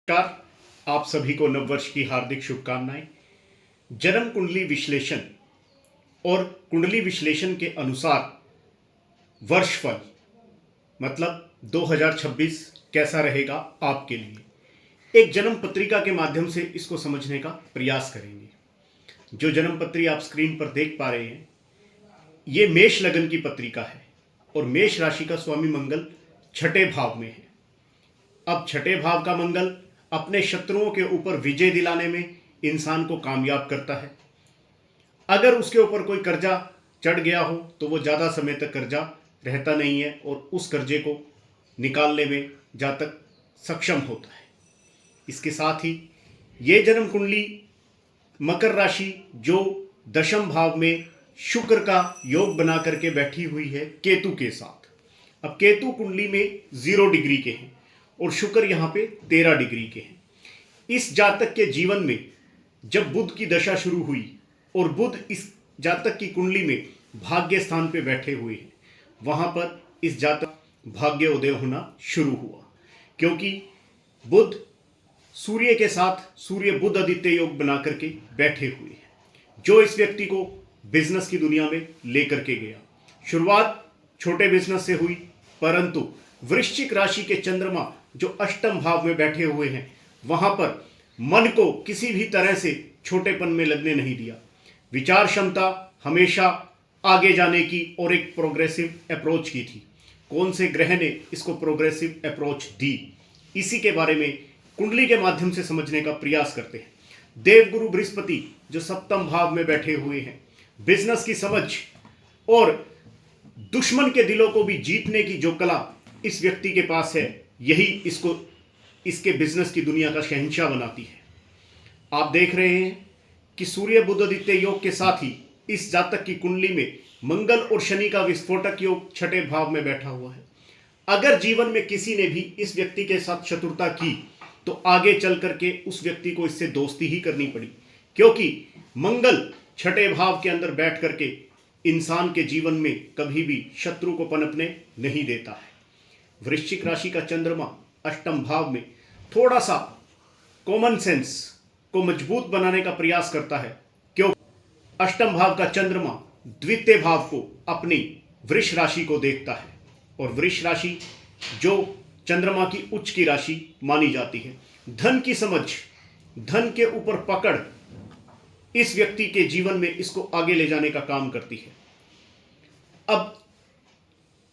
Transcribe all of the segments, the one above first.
नमस्कार। आप सभी को नववर्ष की हार्दिक शुभकामनाएं। जन्म कुंडली विश्लेषण और कुंडली विश्लेषण के अनुसार वर्षफल मतलब 2026 कैसा रहेगा आपके लिए, एक जन्म पत्रिका के माध्यम से इसको समझने का प्रयास करेंगे। जो जन्म पत्री आप स्क्रीन पर देख पा रहे हैं, ये मेष लगन की पत्रिका है और मेष राशि का स्वामी मंगल छठे भाव में है। अब छठे भाव का मंगल अपने शत्रुओं के ऊपर विजय दिलाने में इंसान को कामयाब करता है। अगर उसके ऊपर कोई कर्जा चढ़ गया हो तो वो ज़्यादा समय तक कर्जा रहता नहीं है और उस कर्जे को निकालने में जातक सक्षम होता है। इसके साथ ही ये जन्म कुंडली मकर राशि जो दशम भाव में शुक्र का योग बना करके बैठी हुई है केतु के साथ। अब केतु कुंडली में 0 डिग्री के हैं और शुक्र यहाँ पे 13 डिग्री के हैं। इस जातक के जीवन में जब बुध की दशा शुरू हुई और बुध इस जातक की कुंडली में भाग्य स्थान पे बैठे हुए हैं, वहाँ पर इस जातक भाग्य उदय होना शुरू हुआ, क्योंकि बुध सूर्य के साथ सूर्य बुध आदित्य योग बना करके बैठे हुए हैं, जो इस व्यक्ति को बिजनेस की दुनिया में लेकर के गया। शुरुआत छोटे बिजनेस से हुई, परंतु वृश्चिक राशि के चंद्रमा जो अष्टम भाव में बैठे हुए हैं, वहां पर मन को किसी भी तरह से छोटेपन में लगने नहीं दिया। विचार क्षमता हमेशा आगे जाने की और एक प्रोग्रेसिव अप्रोच की थी। कौन से ग्रह ने इसको प्रोग्रेसिव अप्रोच दी, इसी के बारे में कुंडली के माध्यम से समझने का प्रयास करते हैं। देवगुरु बृहस्पति जो सप्तम भाव में बैठे हुए हैं, बिजनेस की समझ और दुश्मन के दिलों को भी जीतने की जो कला इस व्यक्ति के पास है, यही इसको इसके बिजनेस की दुनिया का शहंशाह बनाती है। आप देख रहे हैं कि सूर्य बुध आदित्य योग के साथ ही इस जातक की कुंडली में मंगल और शनि का विस्फोटक योग छठे भाव में बैठा हुआ है। अगर जीवन में किसी ने भी इस व्यक्ति के साथ शत्रुता की तो आगे चल करके उस व्यक्ति को इससे दोस्ती ही करनी पड़ी, क्योंकि मंगल छठे भाव के अंदर बैठ करके इंसान के जीवन में कभी भी शत्रु को पनपने नहीं देता है। वृश्चिक राशि का चंद्रमा अष्टम भाव में थोड़ा सा कॉमन सेंस को मजबूत बनाने का प्रयास करता है, क्योंकि अष्टम भाव का चंद्रमा द्वितीय भाव को अपनी वृष राशि को देखता है और वृष राशि जो चंद्रमा की उच्च की राशि मानी जाती है। धन की समझ, धन के ऊपर पकड़ इस व्यक्ति के जीवन में इसको आगे ले जाने का काम करती है। अब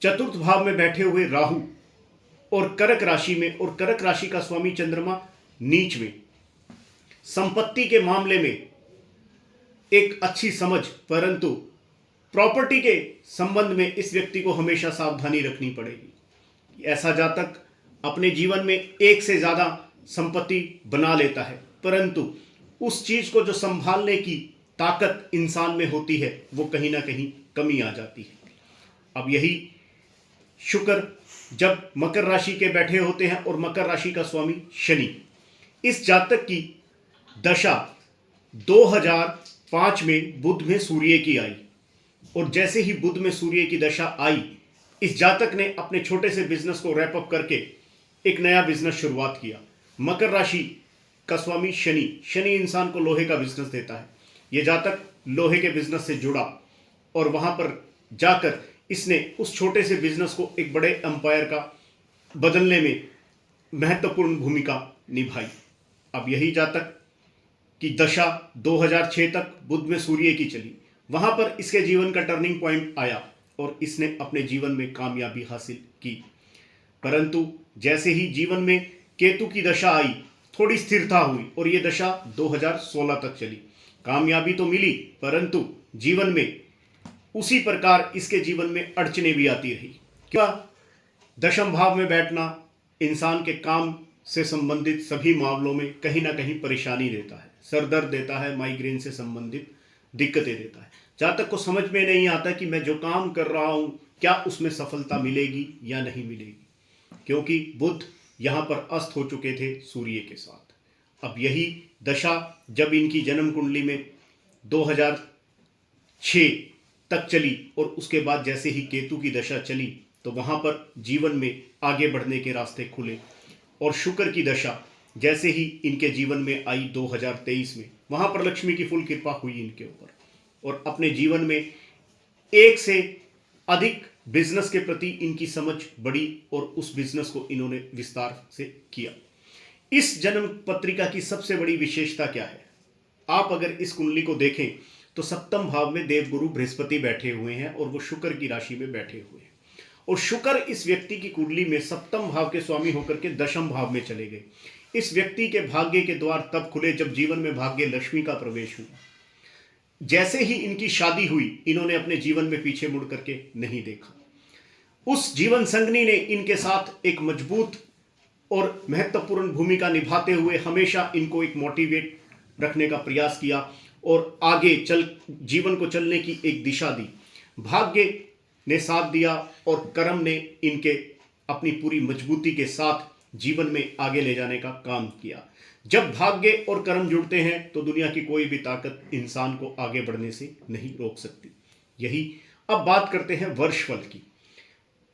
चतुर्थ भाव में बैठे हुए राहु और कर्क राशि में, और कर्क राशि का स्वामी चंद्रमा नीच में, संपत्ति के मामले में एक अच्छी समझ, परंतु प्रॉपर्टी के संबंध में इस व्यक्ति को हमेशा सावधानी रखनी पड़ेगी। ऐसा जातक अपने जीवन में एक से ज़्यादा संपत्ति बना लेता है, परंतु उस चीज़ को जो संभालने की ताकत इंसान में होती है वो कहीं ना कहीं कमी आ जाती है। अब यही शुक्र जब मकर राशि के बैठे होते हैं और मकर राशि का स्वामी शनि, इस जातक की दशा 2005 में बुध में सूर्य की आई और जैसे ही बुध में सूर्य की दशा आई, इस जातक ने अपने छोटे से बिजनेस को रैप अप करके एक नया बिजनेस शुरुआत किया। मकर राशि का स्वामी शनि, शनि इंसान को लोहे का बिजनेस देता है। यह जातक लोहे के बिजनेस से जुड़ा और वहां पर जाकर इसने उस छोटे से बिजनेस को एक बड़े एम्पायर का बदलने में महत्वपूर्ण भूमिका निभाई। अब यही जातक की दशा 2006 तक बुध में सूर्य की चली, वहां पर इसके जीवन का टर्निंग पॉइंट आया और इसने अपने जीवन में कामयाबी हासिल की। परंतु जैसे ही जीवन में केतु की दशा आई, थोड़ी स्थिरता हुई और ये दशा 2016 तक चली। कामयाबी तो मिली, परंतु जीवन में उसी प्रकार इसके जीवन में अड़चने भी आती रही। क्या दशम भाव में बैठना इंसान के काम से संबंधित सभी मामलों में कहीं ना कहीं परेशानी देता है, सरदर्द देता है, माइग्रेन से संबंधित दिक्कतें देता है। जातक को समझ में नहीं आता कि मैं जो काम कर रहा हूं क्या उसमें सफलता मिलेगी या नहीं मिलेगी, क्योंकि बुध यहां पर अस्त हो चुके थे सूर्य के साथ। अब यही दशा जब इनकी जन्म कुंडली में 2006 तक चली और उसके बाद जैसे ही केतु की दशा चली तो वहां पर जीवन में आगे बढ़ने के रास्ते खुले और शुक्र की दशा जैसे ही इनके जीवन में आई 2023 में, वहां पर लक्ष्मी की फुल कृपा हुई इनके ऊपर, और अपने जीवन में एक से अधिक बिजनेस के प्रति इनकी समझ बढ़ी और उस बिजनेस को इन्होंने विस्तार से किया। इस जन्म पत्रिका की सबसे बड़ी विशेषता क्या है? आप अगर इस कुंडली को देखें तो सप्तम भाव में देवगुरु बृहस्पति बैठे हुए हैं और वो शुक्र की राशि में बैठे हुए हैं, और शुक्र इस व्यक्ति की कुंडली में सप्तम भाव के स्वामी होकर के दशम भाव में चले गए। इस व्यक्ति के भाग्य के द्वार तब खुले जब जीवन में भाग्य लक्ष्मी का प्रवेश हुआ। जैसे ही इनकी शादी हुई, इन्होंने अपने जीवन में पीछे मुड़ करके नहीं देखा। उस जीवन संगनी ने इनके साथ एक मजबूत और महत्वपूर्ण भूमिका निभाते हुए हमेशा इनको एक मोटिवेट रखने का प्रयास किया और आगे जीवन को चलने की एक दिशा दी। भाग्य ने साथ दिया और कर्म ने इनके अपनी पूरी मजबूती के साथ जीवन में आगे ले जाने का काम किया। जब भाग्य और कर्म जुड़ते हैं तो दुनिया की कोई भी ताकत इंसान को आगे बढ़ने से नहीं रोक सकती। यही अब बात करते हैं वर्षफल की।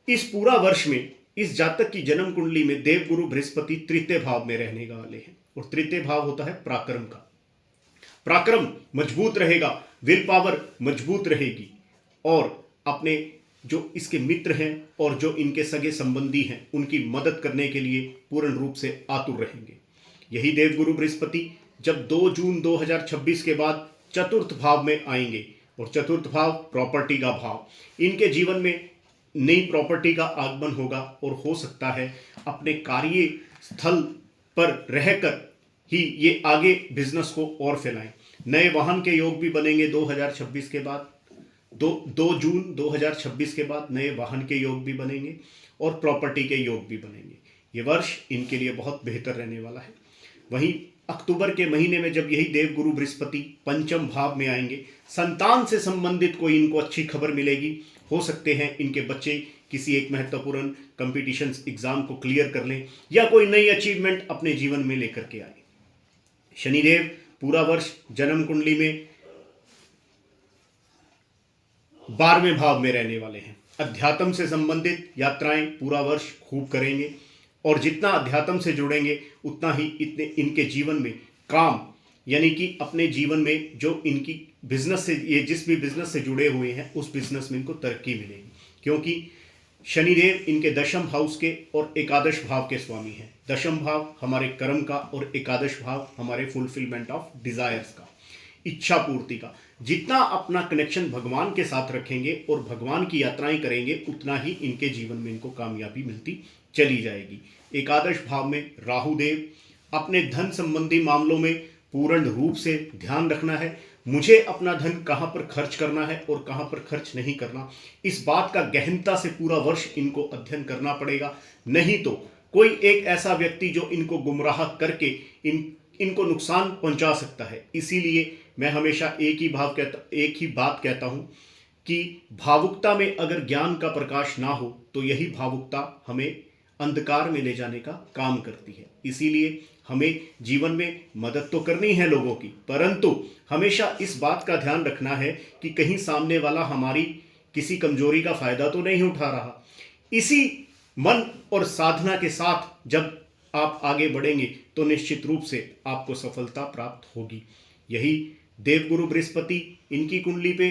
इस पूरा वर्ष में इस जातक की जन्म कुंडली में देवगुरु बृहस्पति तृतीय भाव में रहने वाले हैं, और तृतीय भाव होता है पराक्रम का। पराक्रम मजबूत रहेगा, विल पावर मजबूत रहेगी, और अपने जो इसके मित्र हैं और जो इनके सगे संबंधी हैं उनकी मदद करने के लिए पूर्ण रूप से आतुर रहेंगे। यही देवगुरु बृहस्पति जब 2 जून 2026 के बाद चतुर्थ भाव में आएंगे, और चतुर्थ भाव प्रॉपर्टी का भाव, इनके जीवन में नई प्रॉपर्टी का आगमन होगा और हो सकता है अपने कार्य स्थल पर रहकर ही ये आगे बिजनेस को और फैलाएं। नए वाहन के योग भी बनेंगे 2026 के बाद, 2 जून 2026 के बाद नए वाहन के योग भी बनेंगे और प्रॉपर्टी के योग भी बनेंगे। ये वर्ष इनके लिए बहुत बेहतर रहने वाला है। वहीं अक्टूबर के महीने में जब यही देवगुरु बृहस्पति पंचम भाव में आएंगे, संतान से संबंधित कोई इनको अच्छी खबर मिलेगी। हो सकते हैं इनके बच्चे किसी एक महत्वपूर्ण कंपटीशन एग्जाम को क्लियर कर लें या कोई नई अचीवमेंट अपने जीवन में लेकर के आए। शनिदेव पूरा वर्ष जन्म कुंडली में 12वें भाव में रहने वाले हैं। अध्यात्म से संबंधित यात्राएं पूरा वर्ष खूब करेंगे, और जितना अध्यात्म से जुड़ेंगे उतना ही इनके जीवन में काम, यानी कि अपने जीवन में जो इनकी बिजनेस से, ये जिस भी बिजनेस से जुड़े हुए हैं उस बिजनेस में इनको तरक्की मिलेगी, क्योंकि शनिदेव इनके दशम हाउस के और एकादश भाव के स्वामी हैं। दशम भाव हमारे कर्म का और एकादश भाव हमारे फुलफिलमेंट ऑफ डिजायर्स का, इच्छा पूर्ति का। जितना अपना कनेक्शन भगवान के साथ रखेंगे और भगवान की यात्राएं करेंगे उतना ही इनके जीवन में इनको कामयाबी मिलती चली जाएगी। एकादश भाव में राहु देव, अपने धन संबंधी मामलों में पूर्ण रूप से ध्यान रखना है। मुझे अपना धन कहां पर खर्च करना है और कहां पर खर्च नहीं करना, इस बात का गहनता से पूरा वर्ष इनको अध्ययन करना पड़ेगा। नहीं तो कोई एक ऐसा व्यक्ति जो इनको गुमराह करके इनको नुकसान पहुंचा सकता है। इसीलिए मैं हमेशा एक ही बात कहता हूं कि भावुकता में अगर ज्ञान का प्रकाश ना हो तो यही भावुकता हमें अंधकार में ले जाने का काम करती है। इसीलिए हमें जीवन में मदद तो करनी है लोगों की, परंतु हमेशा इस बात का ध्यान रखना है कि कहीं सामने वाला हमारी किसी कमजोरी का फायदा तो नहीं उठा रहा। इसी मन और साधना के साथ जब आप आगे बढ़ेंगे तो निश्चित रूप से आपको सफलता प्राप्त होगी। यही देवगुरु बृहस्पति इनकी कुंडली पे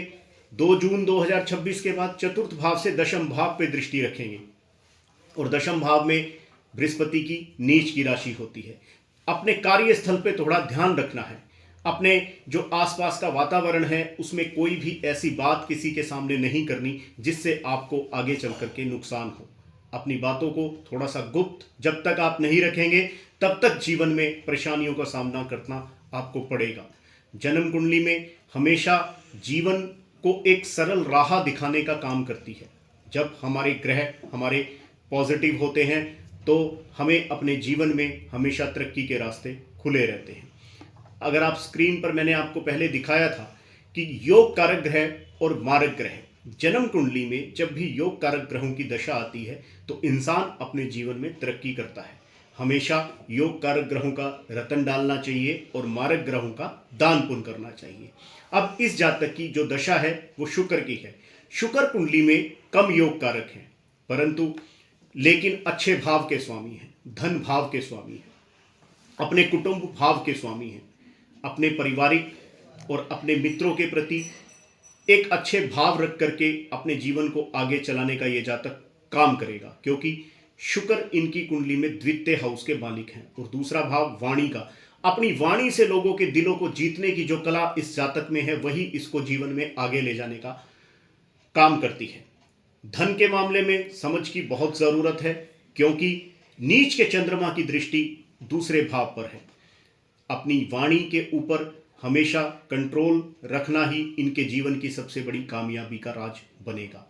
2 जून 2026 के बाद चतुर्थ भाव से दशम भाव पे दृष्टि रखेंगे, और दशम भाव में बृहस्पति की नीच की राशि होती है। अपने कार्यस्थल पे थोड़ा ध्यान रखना है। अपने जो आसपास का वातावरण है उसमें कोई भी ऐसी बात किसी के सामने नहीं करनी जिससे आपको आगे चल करके नुकसान हो। अपनी बातों को थोड़ा सा गुप्त जब तक आप नहीं रखेंगे तब तक जीवन में परेशानियों का सामना करना आपको पड़ेगा। जन्म कुंडली में हमेशा जीवन को एक सरल राह दिखाने का काम करती है। जब हमारे ग्रह हमारे पॉजिटिव होते हैं तो हमें अपने जीवन में हमेशा तरक्की के रास्ते खुले रहते हैं। अगर आप स्क्रीन पर मैंने आपको पहले दिखाया था कि योग कारक ग्रह और मारक ग्रह, जन्म कुंडली में जब भी योग कारक ग्रहों की दशा आती है तो इंसान अपने जीवन में तरक्की करता है। हमेशा योग कारक ग्रहों का रतन डालना चाहिए और मारक ग्रहों का दान पुण्य करना चाहिए। अब इस जातक की जो दशा है वो शुक्र की है। शुक्र कुंडली में कम योग कारक हैं, परंतु लेकिन अच्छे भाव के स्वामी हैं, धन भाव के स्वामी हैं। अपने कुटुंब भाव के स्वामी हैं। अपने पारिवारिक और अपने मित्रों के प्रति एक अच्छे भाव रख करके अपने जीवन को आगे चलाने का ये जातक काम करेगा, क्योंकि शुक्र इनकी कुंडली में द्वितीय हाउस के मालिक हैं। और दूसरा भाव वाणी का, अपनी वाणी से लोगों के दिलों को जीतने की जो कला इस जातक में है वही इसको जीवन में आगे ले जाने का काम करती है। धन के मामले में समझ की बहुत जरूरत है, क्योंकि नीच के चंद्रमा की दृष्टि दूसरे भाव पर है। अपनी वाणी के ऊपर हमेशा कंट्रोल रखना ही इनके जीवन की सबसे बड़ी कामयाबी का राज बनेगा।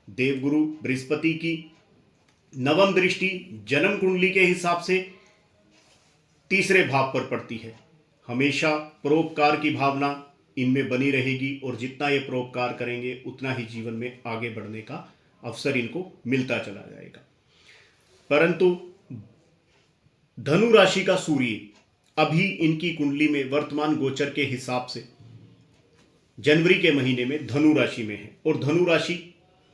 देवगुरु बृहस्पति की नवम दृष्टि जन्म कुंडली के हिसाब से तीसरे भाव पर पड़ती है। हमेशा परोपकार की भावना इनमें बनी रहेगी, और जितना ये परोपकार करेंगे उतना ही जीवन में आगे बढ़ने का अवसर इनको मिलता चला जाएगा। परंतु धनु राशि का सूर्य अभी इनकी कुंडली में वर्तमान गोचर के हिसाब से जनवरी के महीने में धनु राशि में है, और धनु राशि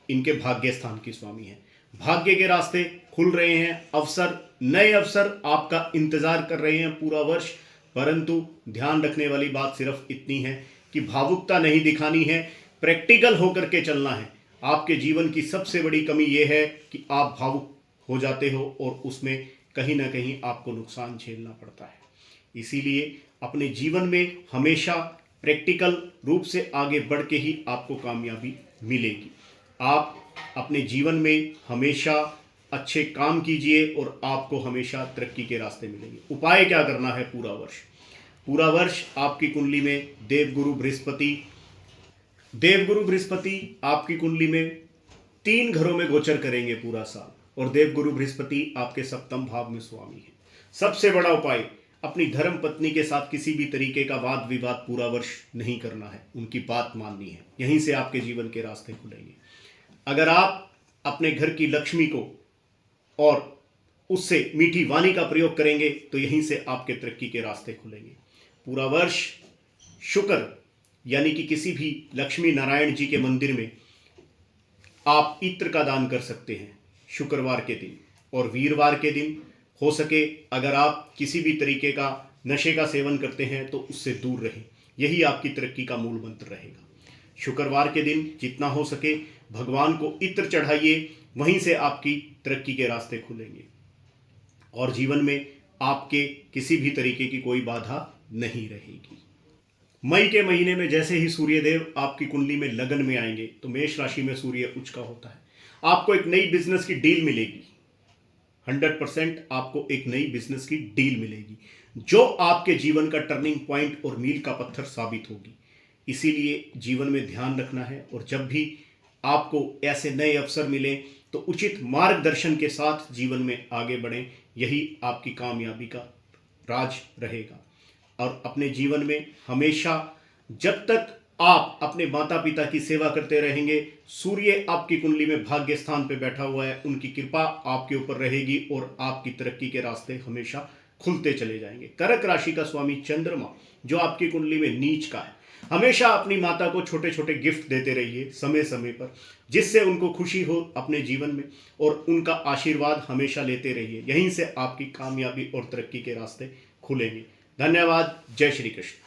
इनके भाग्य स्थान की स्वामी है। भाग्य के रास्ते खुल रहे हैं, अवसर, नए अवसर आपका इंतजार कर रहे हैं पूरा वर्ष। परंतु ध्यान रखने वाली बात सिर्फ इतनी है कि भावुकता नहीं दिखानी है, प्रैक्टिकल होकर के चलना है। आपके जीवन की सबसे बड़ी कमी यह है कि आप भावुक हो जाते हो और उसमें कहीं ना कहीं आपको नुकसान झेलना पड़ता है। इसीलिए अपने जीवन में हमेशा प्रैक्टिकल रूप से आगे बढ़ के ही आपको कामयाबी मिलेगी। आप अपने जीवन में हमेशा अच्छे काम कीजिए और आपको हमेशा तरक्की के रास्ते मिलेंगे। उपाय क्या करना है पूरा वर्ष? पूरा वर्ष आपकी कुंडली में देवगुरु बृहस्पति आपकी कुंडली में 3 घरों में गोचर करेंगे पूरा साल, और देवगुरु बृहस्पति आपके सप्तम भाव में स्वामी है। सबसे बड़ा उपाय, अपनी धर्म पत्नी के साथ किसी भी तरीके का वाद विवाद पूरा वर्ष नहीं करना है, उनकी बात माननी है। यहीं से आपके जीवन के रास्ते खुलेंगे। अगर आप अपने घर की लक्ष्मी को और उससे मीठी वाणी का प्रयोग करेंगे तो यहीं से आपके तरक्की के रास्ते खुलेंगे। पूरा वर्ष शुक्र यानी कि किसी भी लक्ष्मी नारायण जी के मंदिर में आप इत्र का दान कर सकते हैं शुक्रवार के दिन, और वीरवार के दिन हो सके अगर आप किसी भी तरीके का नशे का सेवन करते हैं तो उससे दूर रहें। यही आपकी तरक्की का मूल मंत्र रहेगा। शुक्रवार के दिन जितना हो सके भगवान को इत्र चढ़ाइए, वहीं से आपकी तरक्की के रास्ते खुलेंगे और जीवन में आपके किसी भी तरीके की कोई बाधा नहीं रहेगी। मई के महीने में जैसे ही सूर्यदेव आपकी कुंडली में लगन में आएंगे तो मेष राशि में सूर्य उच्च का होता है। आपको एक नई बिजनेस की डील मिलेगी, 100% आपको एक नई बिजनेस की डील मिलेगी जो आपके जीवन का टर्निंग पॉइंट और मील का पत्थर साबित होगी। इसीलिए जीवन में ध्यान रखना है, और जब भी आपको ऐसे नए अवसर मिले तो उचित मार्गदर्शन के साथ जीवन में आगे बढ़ें। यही आपकी कामयाबी का राज रहेगा। और अपने जीवन में हमेशा जब तक आप अपने माता पिता की सेवा करते रहेंगे, सूर्य आपकी कुंडली में भाग्य स्थान पर बैठा हुआ है, उनकी कृपा आपके ऊपर रहेगी और आपकी तरक्की के रास्ते हमेशा खुलते चले जाएंगे। कर्क राशि का स्वामी चंद्रमा जो आपकी कुंडली में नीच का है, हमेशा अपनी माता को छोटे छोटे गिफ्ट देते रहिए समय समय पर, जिससे उनको खुशी हो अपने जीवन में, और उनका आशीर्वाद हमेशा लेते रहिए। यहीं से आपकी कामयाबी और तरक्की के रास्ते खुलेंगे। धन्यवाद। जय श्री कृष्ण।